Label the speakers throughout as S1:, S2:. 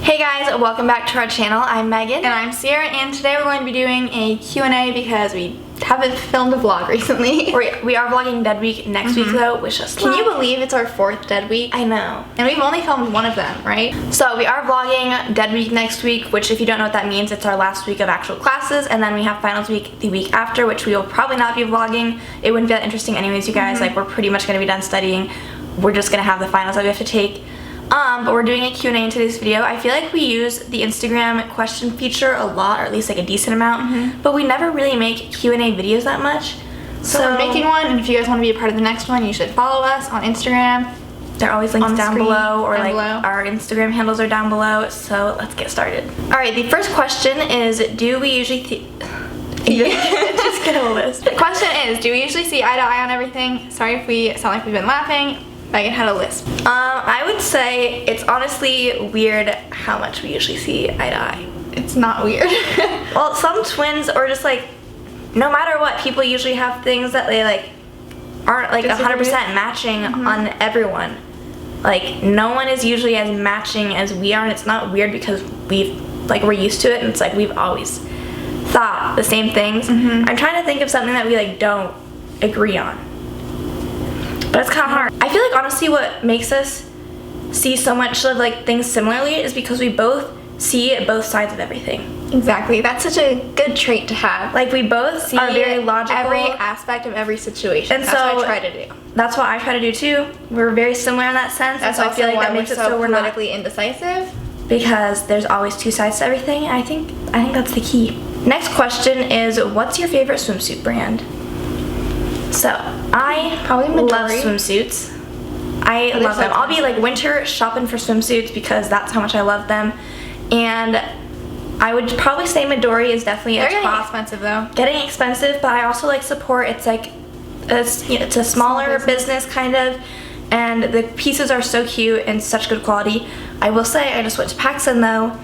S1: Hey guys, welcome back to our channel. I'm Megan.
S2: And I'm Ciera, and today we're going to be doing a Q&A because we haven't filmed a vlog recently.
S1: We are vlogging Dead Week next week though, which is
S2: Can you believe it's our 4th Dead Week?
S1: I know.
S2: And we've only filmed one of them, right?
S1: So we are vlogging Dead Week next week, which if you don't know what that means, it's our last week of actual classes, and then we have finals week the week after, which we will probably not be vlogging. It wouldn't be that interesting anyways, you guys. Like, we're pretty much going to be done studying. We're just going to have the finals that we have to take. But we're doing a Q&A in today's video. I feel like we use the Instagram question feature a lot, or at least like a decent amount, but we never really make Q&A videos that much.
S2: So we're making one, and if you guys want to be a part of the next one, you should follow us on Instagram.
S1: They're always linked down below, or like
S2: below.
S1: Our Instagram handles are down below, so let's get started. Alright, the first question is, do we usually just get a list.
S2: The question is, do we usually see eye to eye on everything? Sorry if we sound like we've been laughing. Megan had a lisp.
S1: I would say it's honestly weird how much we usually see eye to eye.
S2: It's not weird.
S1: Well, some twins, or just like, no matter what, people usually have things that they like aren't like 100% matching on everyone. Like, no one is usually as matching as we are, and it's not weird because we're used to it, and it's like we've always thought the same things. I'm trying to think of something that we like don't agree on. But it's kind of hard. I feel like honestly what makes us see so much of like things similarly is because we both see both sides of everything.
S2: Exactly. That's such a good trait to have.
S1: Like, we both
S2: See
S1: are very logical.
S2: every aspect of every situation.
S1: And
S2: that's
S1: so
S2: what I try to do.
S1: That's what I try to do too. We're very similar in that sense.
S2: That's
S1: and so
S2: also
S1: I feel like
S2: why
S1: that makes
S2: we're
S1: it so we're not
S2: politically indecisive.
S1: because there's always two sides to everything. I think that's the key. Next question is, what's your favorite swimsuit brand? So I
S2: Probably
S1: love
S2: Midori.
S1: swimsuits. I love them. I'll be like winter shopping for swimsuits because that's how much I love them. And I would probably say Midori is definitely
S2: They're
S1: a
S2: getting
S1: top.
S2: expensive though.
S1: Getting expensive, but I also like support. It's like it's a smaller business kind of, and the pieces are so cute and such good quality. I will say I just went to PacSun though,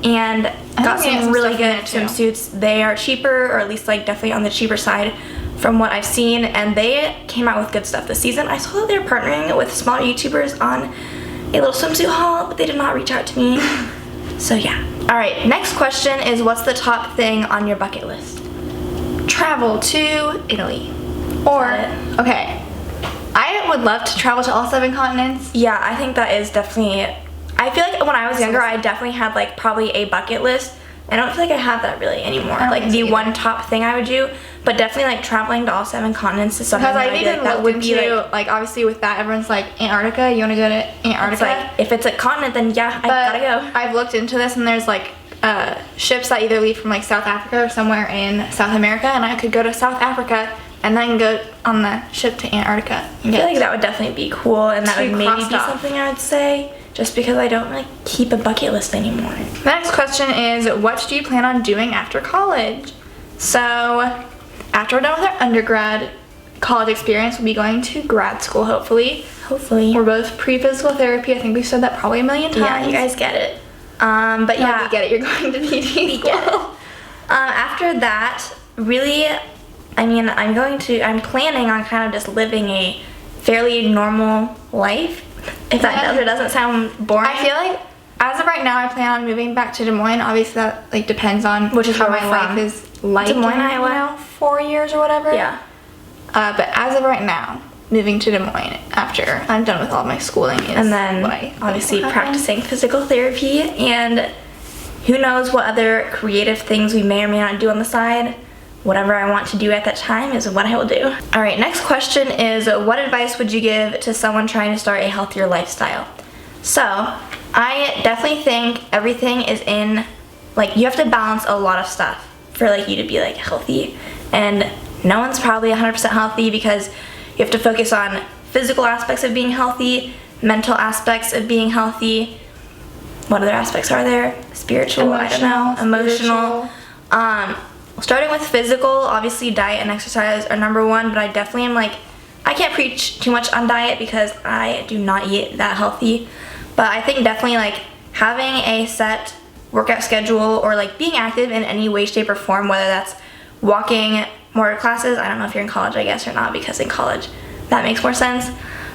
S1: and got some really good swimsuits. They are cheaper, or at least like definitely on the cheaper side from what I've seen, and they came out with good stuff this season. I saw that they were partnering with smaller YouTubers on a little swimsuit haul, but they did not reach out to me. So yeah. Alright, next question is, what's the top thing on your bucket list?
S2: Travel to Italy. Or, okay, I would love to travel to all 7 continents.
S1: Yeah, I think that is definitely, I feel like when I was younger, I definitely had like probably a bucket list. I don't feel like I have that really anymore. Like the one top thing I would do, but definitely like traveling to all 7 continents is something
S2: Because
S1: that
S2: I even
S1: like, that
S2: looked
S1: would
S2: into,
S1: be like
S2: obviously with that, everyone's like, Antarctica, you want to go to Antarctica?
S1: It's like, if it's a continent, then yeah, I gotta go.
S2: I've looked into this, and there's like ships that either leave from like South Africa or somewhere in South America, and I could go to South Africa and then go on the ship to Antarctica.
S1: I feel like that would definitely be cool, and that would maybe be
S2: off.
S1: something I would say, just because I don't like keep a bucket list anymore.
S2: The next question is, what do you plan on doing after college? So, after we're done with our undergrad college experience, we'll be going to grad school, hopefully.
S1: Hopefully.
S2: We're both pre-physical therapy. I think we've said that probably a million times.
S1: Yeah, you guys get it. But yeah.
S2: No, we get it. You're going to PD school.
S1: After that, really, I mean, I'm planning on kind of just living a fairly normal life. If that doesn't sound boring.
S2: I feel like, as of right now, I plan on moving back to Des Moines. Obviously, that like depends on
S1: which is
S2: how
S1: where
S2: my
S1: we're
S2: life
S1: from.
S2: is like.
S1: Des Moines,
S2: in,
S1: Iowa.
S2: 4 years or whatever.
S1: Yeah.
S2: But as of right now, moving to Des Moines after I'm done with all my schooling is
S1: and then
S2: what I
S1: obviously
S2: think will happen.
S1: practicing physical therapy, and who knows what other creative things we may or may not do on the side. Whatever I want to do at that time is what I will do. Alright, next question is, what advice would you give to someone trying to start a healthier lifestyle? So, I definitely think everything is in, like, you have to balance a lot of stuff for like you to be like healthy, and no one's probably 100% healthy because you have to focus on physical aspects of being healthy, mental aspects of being healthy. What other aspects are there? Spiritual, I don't know, emotional. Starting with physical, obviously diet and exercise are number one, but I definitely am like, I can't preach too much on diet because I do not eat that healthy, but I think definitely like having a set workout schedule, or like being active in any way, shape, or form, whether that's walking more classes. I don't know if you're in college, I guess, or not, because in college that makes more sense.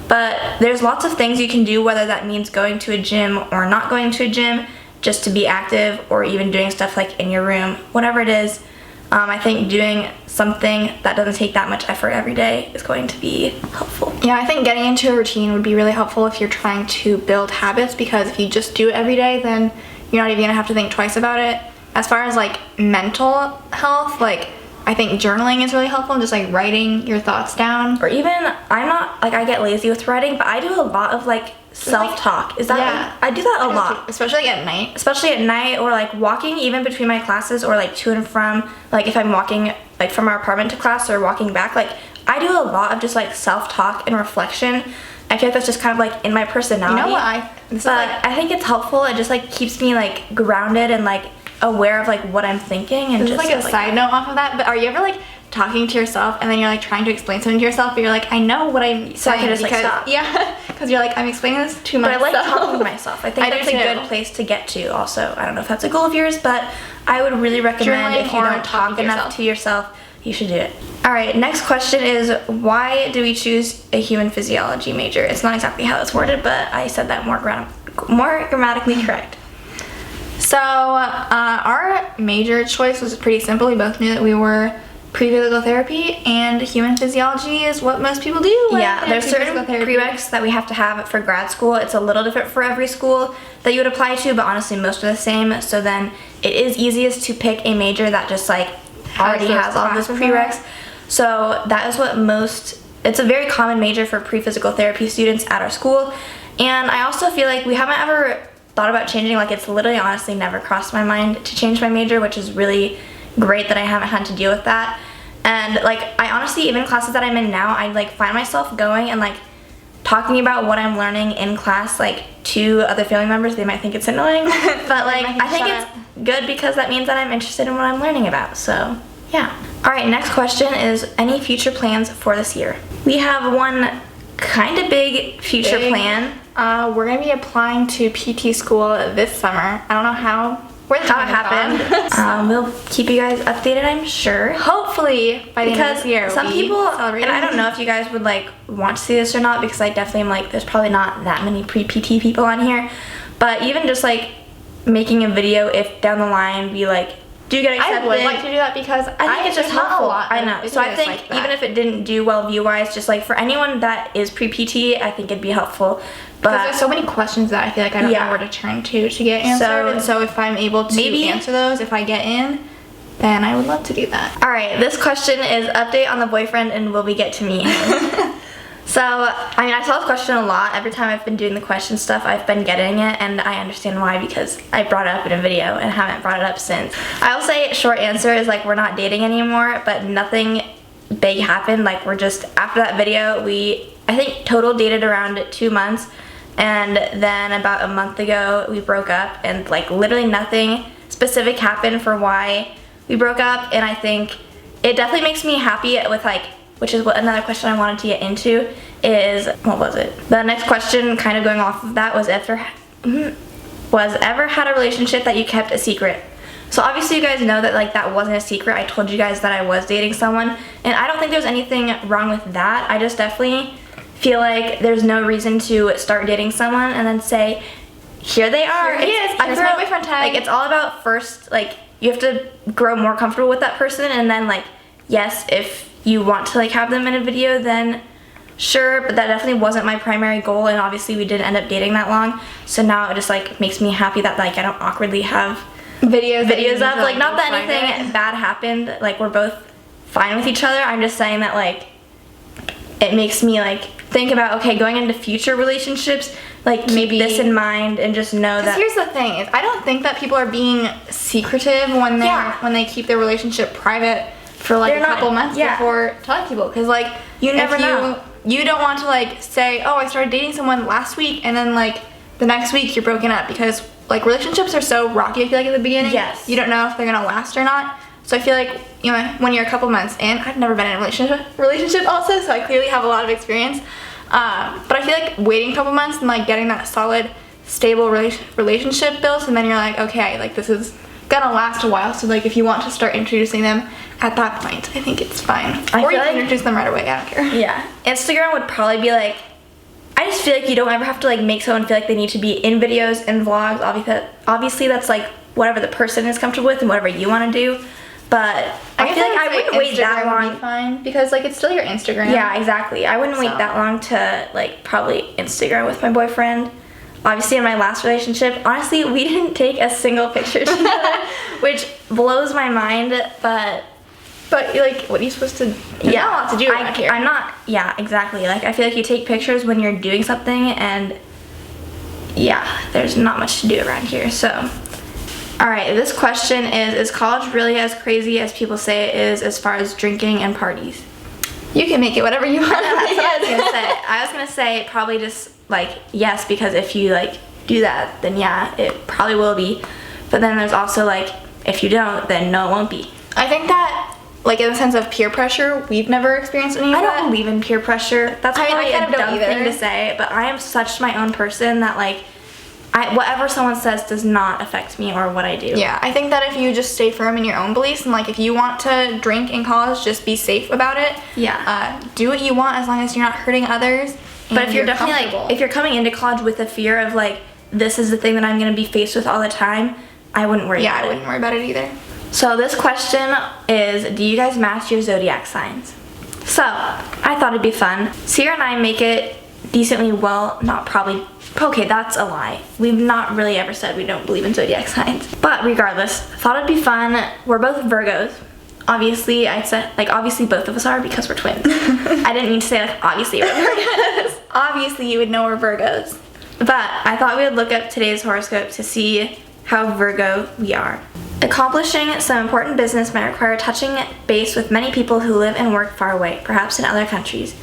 S1: But there's lots of things you can do, whether that means going to a gym or not going to a gym, just to be active, or even doing stuff like in your room, whatever it is. I think doing something that doesn't take that much effort every day is going to be helpful.
S2: Yeah, I think getting into a routine would be really helpful if you're trying to build habits, because if you just do it every day, then you're not even gonna have to think twice about it. As far as like mental health, like I think journaling is really helpful, just like writing your thoughts down.
S1: Or even, I'm not, like I get lazy with writing, but I do a lot of like self-talk. Is that,
S2: Yeah.
S1: I do that a lot.
S2: Especially like at night.
S1: Especially at night, or like walking even between my classes, or like to and from, like if I'm walking like from our apartment to class or walking back, like I do a lot of just like self-talk and reflection. I feel like that's just kind of like in my personality.
S2: You know what,
S1: I think it's helpful. It just like keeps me like grounded and like aware of like what I'm thinking. And
S2: this
S1: just
S2: is like a side note off of that, but are you ever like talking to yourself and then you're like trying to explain something to yourself, but you're like, I know what I'm
S1: So I
S2: saying,
S1: can just like
S2: because,
S1: stop.
S2: Yeah, because you're like, I'm explaining this to
S1: But I
S2: myself.
S1: like talking to myself. I think
S2: I do
S1: that's a
S2: too.
S1: good place to get to also. I don't know if that's a goal of yours, but I would really recommend,
S2: Journaling
S1: if you
S2: or
S1: don't
S2: talking
S1: talk
S2: to
S1: enough
S2: yourself.
S1: to yourself, you should do it. All right, next question is, why do we choose a human physiology major? It's not exactly how it's worded, but I said that more grammatically correct.
S2: So our major choice was pretty simple. We both knew that we were pre-physical therapy, and human physiology is what most people do. when
S1: Yeah,
S2: they're
S1: there's certain
S2: pre-physical therapy.
S1: prereqs that we have to have for grad school. It's a little different for every school that you would apply to, but honestly most are the same. So then it is easiest to pick a major that just like already
S2: those
S1: has all those
S2: classes in it.
S1: prereqs. So that is what it's a very common major for pre-physical therapy students at our school. And I also feel like we haven't ever thought about changing, like it's literally honestly never crossed my mind to change my major, which is really great that I haven't had to deal with that. And like I honestly, even classes that I'm in now, I like find myself going and like talking about what I'm learning in class, like to other family members. They might think it's annoying, but like I think it's good because that means that I'm interested in what I'm learning about. So yeah. All right, next question is, any future plans for this year? We have one kind of big future plan.
S2: We're gonna be applying to PT school this summer. I don't know how it happened.
S1: We'll keep you guys updated, I'm sure.
S2: Hopefully by the end of this year.
S1: Some
S2: we'll be
S1: people,
S2: celebrating.
S1: and I don't know if you guys would like want to see this or not, because I definitely am like, there's probably not that many pre-PT people on here, but even just like making a video if down the line we like do get accepted.
S2: I would like to do that because
S1: I think it's just
S2: there's not
S1: helpful.
S2: a lot
S1: I know.
S2: of
S1: So I
S2: videos
S1: think
S2: like that.
S1: even if it didn't do well view-wise, just like for anyone that is pre-PT, I think it'd be helpful.
S2: Because
S1: But
S2: there's so many questions that I feel like I don't
S1: Yeah.
S2: know where to turn to get answered. And so if I'm able to
S1: maybe-
S2: answer those, if I get in, then I would love to do that.
S1: all right, this question is update on the boyfriend and will we get to meet him? So, I mean, I saw this question a lot. Every time I've been doing the question stuff, I've been getting it, and I understand why, because I brought it up in a video and haven't brought it up since. I will say short answer is like we're not dating anymore, but nothing big happened. Like we're just, after that video, I think total dated around 2 months, and then about a month ago we broke up, and like literally nothing specific happened for why we broke up. And I think it definitely makes me happy with like, which is what another question I wanted to get into is, what was it? The next question kind of going off of that was ever had a relationship that you kept a secret? So obviously you guys know that like that wasn't a secret. I told you guys that I was dating someone, and I don't think there's anything wrong with that. I just definitely feel like there's no reason to start dating someone and then say, here they are.
S2: Here he is. Here's my boyfriend tag.
S1: Like it's all about first, like you have to grow more comfortable with that person, and then like, yes, if you want to like have them in a video, then sure, but that definitely wasn't my primary goal, and obviously we didn't end up dating that long. So now it just like makes me happy that like I don't awkwardly have videos up. Like not that anything bad happened, like we're both fine with each other. I'm just saying that like it makes me like think about, okay, going into future relationships, like keep
S2: Maybe
S1: this in mind and just know that.
S2: Here's the thing, is I don't think that people are being secretive when they keep their relationship private for like a couple months before telling people, because like
S1: you never know.
S2: You don't want to like say, oh, I started dating someone last week, and then like the next week you're broken up, because like relationships are so rocky, I feel like, at the beginning.
S1: Yes.
S2: You don't know if they're gonna last or not. So I feel like, you know, when you're a couple months in, I've never been in a relationship also, so I clearly have a lot of experience. But I feel like waiting a couple months and like getting that solid, stable relationship built, and then you're like, okay, like this is gonna last a while. So like if you want to start introducing them at that point, I think it's fine. Or you can introduce them right away, I don't care.
S1: Yeah. Instagram would probably be like, I just feel like you don't ever have to like make someone feel like they need to be in videos and vlogs. Obviously that's like whatever the person is comfortable with and whatever you want to do. But I feel like I wouldn't wait that long.
S2: Fine, because like it's still your Instagram.
S1: Yeah, exactly. I wouldn't wait that long to like probably Instagram with my boyfriend. Obviously, in my last relationship, honestly, we didn't take a single picture together, which blows my mind. But
S2: like, what are you supposed to?
S1: Yeah,
S2: not a lot to do around here.
S1: I'm not. Yeah, exactly. Like I feel like you take pictures when you're doing something, and yeah, there's not much to do around here. So. Alright, this question is college really as crazy as people say it is as far as drinking and parties?
S2: You can make it whatever you want.
S1: That's what I was gonna say. I was gonna say probably just like yes, because if you like do that, then yeah, it probably will be. But then there's also like if you don't, then no, it won't be.
S2: I think that like in the sense of peer pressure, we've never experienced any of that.
S1: I don't believe in peer pressure. That's probably
S2: I
S1: a dumb thing to say, but I am such my own person that like whatever someone says does not affect me or what I do.
S2: Yeah, I think that if you just stay firm in your own beliefs and like if you want to drink in college, just be safe about it.
S1: Yeah.
S2: Do what you want as long as you're not hurting others.
S1: But if you're definitely like, if you're coming into college with a fear of like, this is the thing that I'm going to be faced with all the time, I wouldn't worry about it.
S2: Yeah, I wouldn't worry about it either.
S1: So this question is, do you guys match your zodiac signs? So, I thought it'd be fun. Ciera and I make it decently well, not probably. Okay, that's a lie. We've not really ever said we don't believe in zodiac signs. But regardless, thought it'd be fun. We're both Virgos. Obviously, I'd say, like, obviously both of us are because we're twins. I didn't mean to say, like, obviously we're Virgos.
S2: Obviously, you would know we're Virgos.
S1: But I thought we would look up today's horoscope to see how Virgo we are. Accomplishing some important business might require touching base with many people who live and work far away, perhaps in other countries.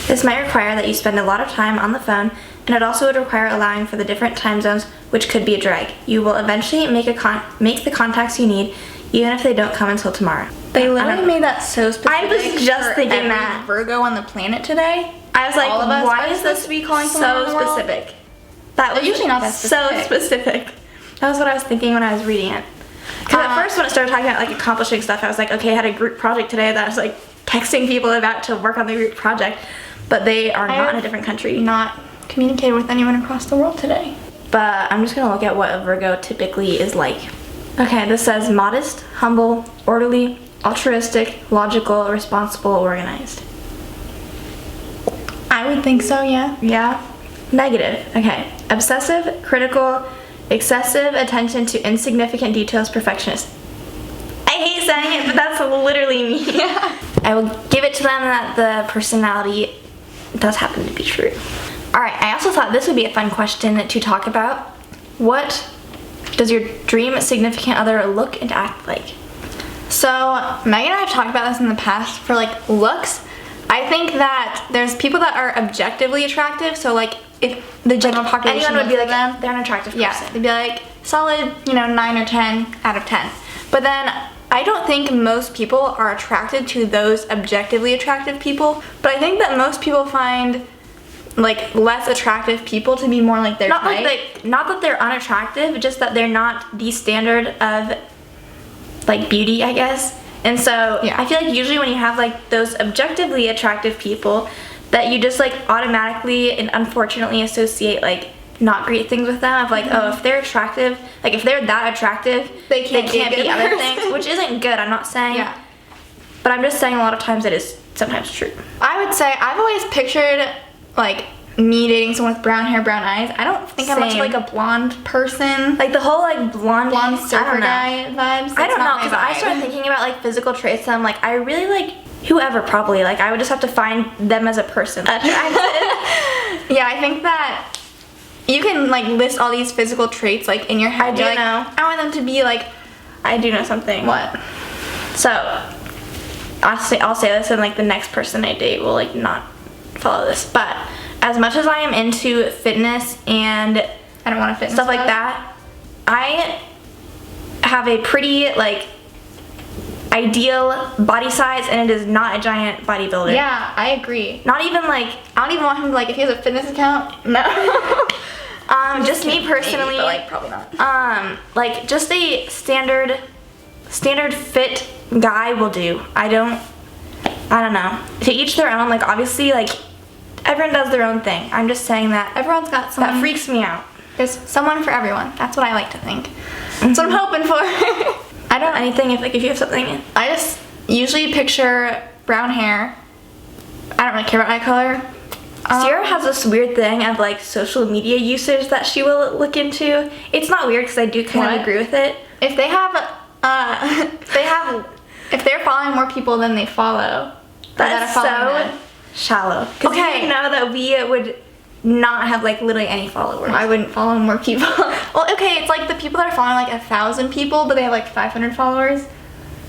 S1: This might require that you spend a lot of time on the phone, and it also would require allowing for the different time zones, which could be a drag. You will eventually make the contacts you need, even if they don't come until tomorrow.
S2: They literally made that so specific.
S1: I was just thinking
S2: every
S1: that.
S2: Virgo on the planet today.
S1: I was like,
S2: All of us
S1: why
S2: are
S1: is
S2: supposed
S1: this
S2: to be calling
S1: so
S2: someone in the world?
S1: specific? That was
S2: usually not that
S1: so specific. That was what I was thinking when I was reading it. Because at first when it started talking about like accomplishing stuff, I was like, okay, I had a group project today that I was like texting people about to work on the group project, but they are not in a different country.
S2: Not communicated with anyone across the world today.
S1: But I'm just gonna look at what a Virgo typically is like. Okay, this says modest, humble, orderly, altruistic, logical, responsible, organized.
S2: I would think so, yeah.
S1: Yeah? Negative. Okay. Obsessive, critical, excessive attention to insignificant details, perfectionist. I hate saying it, but that's literally me.
S2: Yeah.
S1: I will give it to them that the personality does happen to be true. Alright, I also thought this would be a fun question to talk about. What does your dream significant other look and act like?
S2: So, Megan and I have talked about this in the past for like looks. I think that there's people that are objectively attractive, so like if the general population
S1: anyone would be like,
S2: them,
S1: they're an attractive person.
S2: yeah, they'd be like solid, 9 or 10 out of 10. But then I don't think most people are attracted to those objectively attractive people, but I think that most people find like less attractive people to be more like their type.
S1: Not that they're unattractive, just that they're not the standard of like beauty, I guess. And so
S2: yeah.
S1: I feel like usually when you have like those objectively attractive people, that you just like automatically and unfortunately associate like not great things with them, of like, oh, if they're attractive, like if they're that attractive,
S2: they can't
S1: be other things, which isn't good, I'm not saying.
S2: Yeah.
S1: But I'm just saying a lot of times it is sometimes true.
S2: I would say I've always pictured like me dating someone with brown hair, brown eyes. I don't think I'm much like a blonde person.
S1: Like the whole like blonde
S2: surfer guy vibes.
S1: I don't know, because I started thinking about like physical traits and I'm like, I really like whoever probably. Like I would just have to find them as a person attractive.
S2: Yeah, I think that you can like list all these physical traits like in your head.
S1: I do
S2: like,
S1: know.
S2: I want them to be like.
S1: I do know something.
S2: What?
S1: So I'll say this, and like the next person I date will like not follow this. But as much as I am into fitness and
S2: I don't want to fitness
S1: stuff like that, I have a pretty like ideal body size, and it is not a giant bodybuilder.
S2: Yeah, I agree.
S1: Not even like,
S2: I don't even want him to like, if he has a fitness account, no.
S1: Just me personally,
S2: maybe, but like probably not.
S1: like just a standard fit guy will do. I don't know. To each their own. Like obviously, like everyone does their own thing. I'm just saying that
S2: Everyone's got someone.
S1: that freaks me out.
S2: There's someone for everyone. That's what I like to think. That's what I'm hoping for.
S1: I don't anything if you have something.
S2: I just usually picture brown hair. I don't really care about eye color.
S1: Ciera has this weird thing of like social media usage that she will look into. It's not weird because I do kind of agree with it.
S2: If they have, if they're following more people than they follow,
S1: That's so shallow. Because you know that we would not have like literally any followers.
S2: I wouldn't follow more people. Well, okay, it's like the people that are following like 1,000 people, but they have like 500 followers.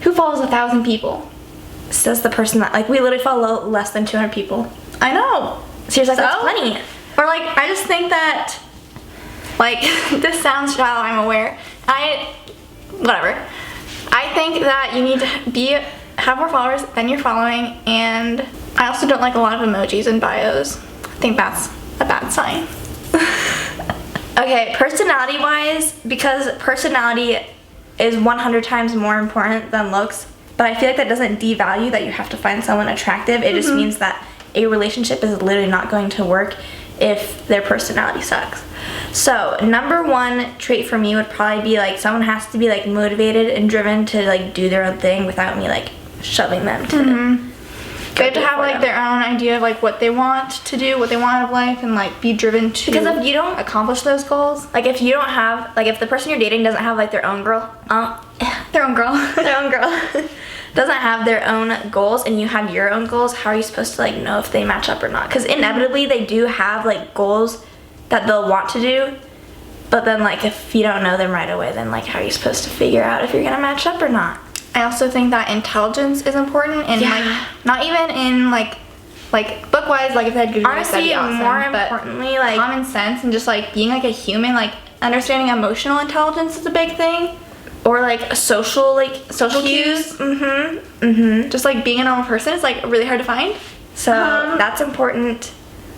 S2: Who follows 1,000 people?
S1: Says the person that like we literally follow less than 200 people.
S2: I know.
S1: Seriously, that's plenty.
S2: Or like, I just think that, like, this sounds shallow, I'm aware. Whatever. I think that you need to have more followers than you're following, and I also don't like a lot of emojis in bios. I think that's a bad sign.
S1: Okay, personality-wise, because personality is 100 times more important than looks, but I feel like that doesn't devalue that you have to find someone attractive. It just means that a relationship is literally not going to work if their personality sucks. So number one trait for me would probably be like someone has to be like motivated and driven to like do their own thing without me like shoving them to
S2: They have to have like their own idea of like what they want to do, what they want out of life, and like be driven to
S1: because if you don't
S2: accomplish those goals.
S1: Like if you don't have like if the person you're dating doesn't have like their own girl doesn't have their own goals and you have your own goals, how are you supposed to like know if they match up or not? Because inevitably they do have like goals that they'll want to do, but then like if you don't know them right away, then like how are you supposed to figure out if you're gonna match up or not?
S2: I also think that intelligence is important, and like not even in like book wise, like if I had good grades, that'd be awesome,
S1: more importantly, like
S2: common sense and just like being like a human, like understanding emotional intelligence is a big thing.
S1: Or like social cues.
S2: Just like being a normal person is like really hard to find.
S1: So that's important.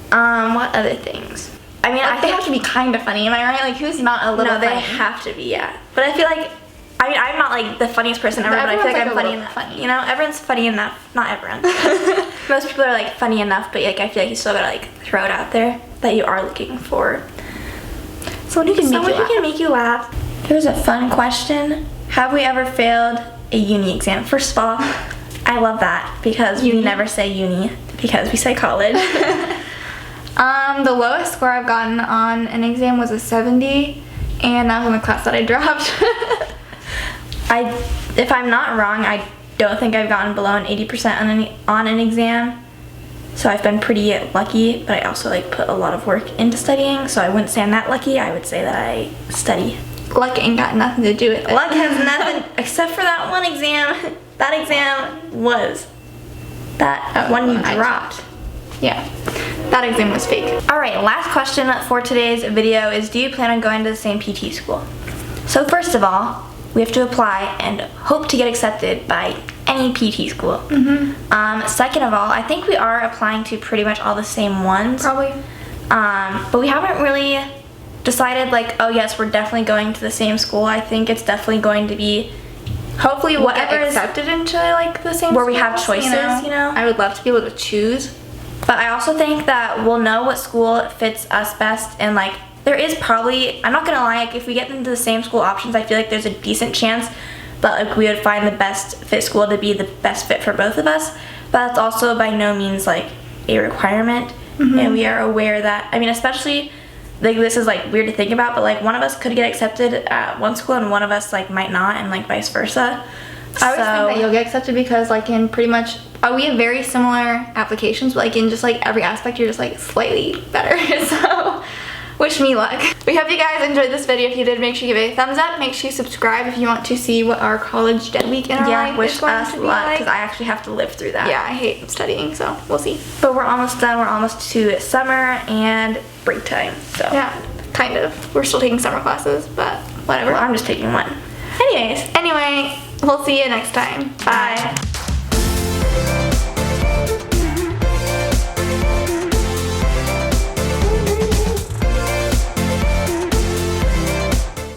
S1: What other things? I mean,
S2: I think they have to be kind of funny. Am I right? Like who's not a little?
S1: No, they
S2: funny?
S1: have to be. Yeah, but I feel like I'm not like the funniest person ever, but I feel like I'm funny enough. You know, everyone's funny enough. Not everyone. Most people are like funny enough, but like I feel like you still gotta like throw it out there that you are looking for someone who can make you laugh. Here's a fun question. Have we ever failed a uni exam? First of all, I love that because we never say uni because we say college.
S2: The lowest score I've gotten on an exam was a 70, and that was in the class that I dropped.
S1: If I'm not wrong, I don't think I've gotten below an 80% on an exam. So I've been pretty lucky, but I also like put a lot of work into studying, so I wouldn't say I'm that lucky. I would say that I study.
S2: Luck ain't got nothing to do with it.
S1: Luck has nothing except for that one exam. That exam was that one you dropped.
S2: Yeah, that exam was fake.
S1: All right, last question for today's video is, do you plan on going to the same PT school? So first of all, we have to apply and hope to get accepted by any PT school. Second of all, I think we are applying to pretty much all the same ones.
S2: Probably.
S1: But we haven't really decided like, oh yes, we're definitely going to the same school. I think it's definitely going to be
S2: hopefully whatever is accepted into like the same
S1: where we have choices, you know?
S2: I would love to be able to choose.
S1: But I also think that we'll know what school fits us best, and like there is probably, I'm not gonna lie, like if we get into the same school options, I feel like there's a decent chance that like we would find the best fit school to be the best fit for both of us. But that's also by no means like a requirement. And we are aware that, I mean, especially like this is like weird to think about, but like one of us could get accepted at one school and one of us like might not, and like vice versa.
S2: I always think that you'll get accepted because like in pretty much we have very similar applications, but like in just like every aspect you're just like slightly better. So wish me luck. We hope you guys enjoyed this video. If you did, make sure you give it a thumbs up. Make sure you subscribe if you want to see what our college dead week in our life
S1: wish
S2: is going
S1: us
S2: to be
S1: luck,
S2: like.
S1: because I actually have to live through that.
S2: Yeah, I hate studying, so we'll see.
S1: But we're almost done. We're almost to summer and break time. So
S2: yeah, kind of. We're still taking summer classes, but whatever.
S1: well, I'm just taking one.
S2: Anyway, we'll see you next time. Bye.